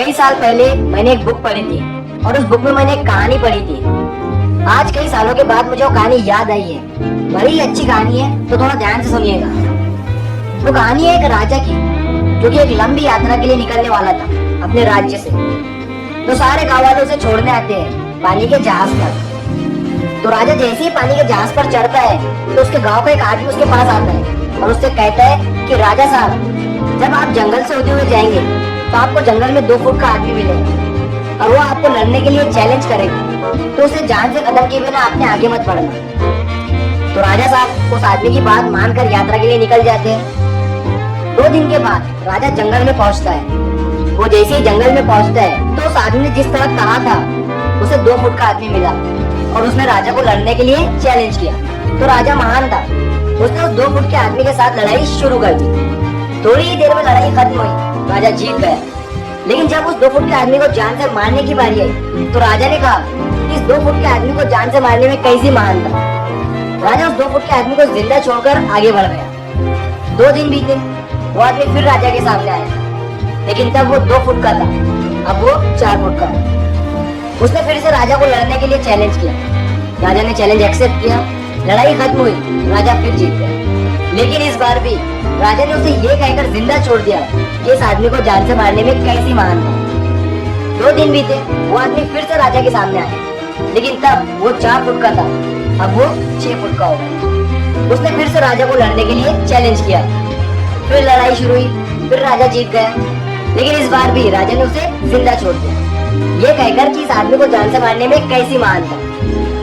कई साल पहले मैंने एक बुक पढ़ी थी और उस बुक में मैंने एक कहानी पढ़ी थी। आज कई सालों के बाद मुझे वो कहानी याद आई है। बड़ी अच्छी कहानी है, तो थोड़ा ध्यान से सुनिएगा। वो कहानी है एक राजा की, जो कि एक लंबी यात्रा के लिए निकलने वाला था अपने राज्य से। तो सारे गाँव वाले उसे छोड़ने आते हैं पानी के जहाज पर। तो राजा जैसे ही पानी के जहाज पर चढ़ता है तो उसके गांव का एक आदमी उसके पास आता है और उससे कहता है कि राजा साहब, जब आप जंगल से होते हुए जाएंगे तो आपको जंगल में 2 फुट का आदमी मिलेगा और वो आपको लड़ने के लिए चैलेंज करेगा, तो उसे जान से कदम किए बिना आपने आगे मत बढ़ना। तो राजा साहब उस आदमी की बात मानकर यात्रा के लिए निकल जाते हैं। 2 दिन के बाद राजा जंगल में पहुंचता है। वो जैसे ही जंगल में पहुंचता है तो उस आदमी ने जिस तरह कहा था उसे 2 फुट का आदमी मिला और उसने राजा को लड़ने के लिए चैलेंज किया। तो राजा महान था, उसने उस 2 फुट के आदमी के साथ लड़ाई शुरू कर दी। थोड़ी ही देर में लड़ाई खत्म हुई, राजा जीत गया। लेकिन जब उस 2 फुट के आदमी को जान से मारने की बारी आई तो राजा ने कहा इस 2 फुट के आदमी को जान से मारने में कैसी महान था। राजा उस 2 फुट के आदमी को जिंदा छोड़कर आगे बढ़ गया। 2 दिन बीते, वो आदमी फिर राजा के सामने आया, लेकिन तब वो 2 फुट का था, अब वो 4 फुट का। उसने फिर से राजा को लड़ने के लिए चैलेंज किया। राजा ने चैलेंज एक्सेप्ट किया, लड़ाई खत्म हुई, राजा फिर जीत गया। लेकिन इस बार भी राजा ने उसे ये कहकर जिंदा छोड़ दिया कि इस आदमी को जान से मारने में कैसी महान था। 2 दिन बीते, वो आदमी फिर से राजा के सामने आया, लेकिन तब वो 4 फुट का था, अब वो 6 फुट का हो गया। उसने फिर से राजा को लड़ने के लिए चैलेंज किया। फिर लड़ाई शुरू हुई, फिर राजा जीत गया। लेकिन इस बार भी राजा ने उसे जिंदा छोड़ दिया, ये कहकर कि इस आदमी को जान से मारने में कैसी महान था।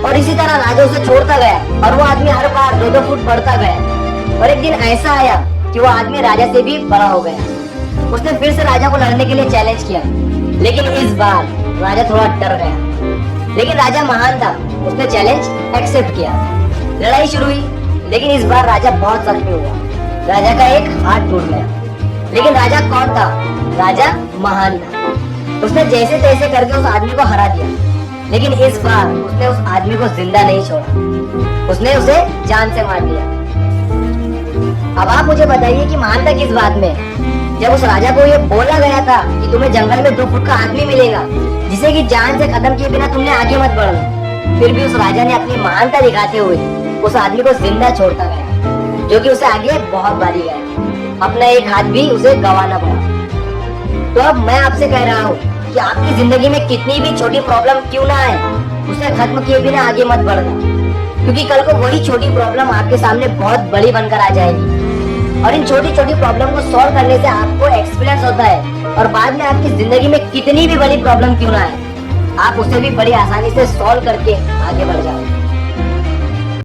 और इसी तरह राजा उसे छोड़ता गया और वो आदमी हर बार 2-2 फुट बढ़ता गया। और एक दिन ऐसा आया कि वो आदमी राजा से भी बड़ा हो गया। उसने फिर से राजा को लड़ने के लिए चैलेंज किया, लेकिन इस बार राजा थोड़ा डर गया। लेकिन राजा महान था, उसने चैलेंज एक्सेप्ट किया। लड़ाई शुरू हुई, लेकिन इस बार राजा बहुत जख्मी हुआ। राजा का एक हाथ टूट गया। लेकिन राजा कौन था? राजा महान था। उसने जैसे तैसे करके उस आदमी को हरा दिया। लेकिन इस बार उसने उस आदमी को जिंदा नहीं छोड़ा, उसने उसे जान से मार दिया। अब आप मुझे बताइए कि महानता किस बात में? जब उस राजा को ये बोला गया था कि तुम्हें जंगल में 2 फुट का आदमी मिलेगा जिसे कि जान से खत्म किए बिना तुमने आगे मत बढ़ना, फिर भी उस राजा ने अपनी महानता दिखाते हुए उस आदमी को जिंदा छोड़ता गया, जो कि उसे आगे बहुत बारी गया। अपना एक हाथ भी उसे गंवाना पड़ा। तो अब मैं आपसे कह रहा हूँ कि आपकी जिंदगी में कितनी भी छोटी प्रॉब्लम क्यों ना आए, उसे खत्म किए बिना आगे मत बढ़ना, क्योंकि कल को वही छोटी प्रॉब्लम आपके सामने बहुत बड़ी बनकर आ जाएगी। और इन छोटी छोटी प्रॉब्लम को सॉल्व करने से आपको एक्सपीरियंस होता है और बाद में आपकी जिंदगी में कितनी भी बड़ी प्रॉब्लम क्यों ना आए, आप उसे भी बड़ी आसानी से सॉल्व करके आगे बढ़ जाओगे।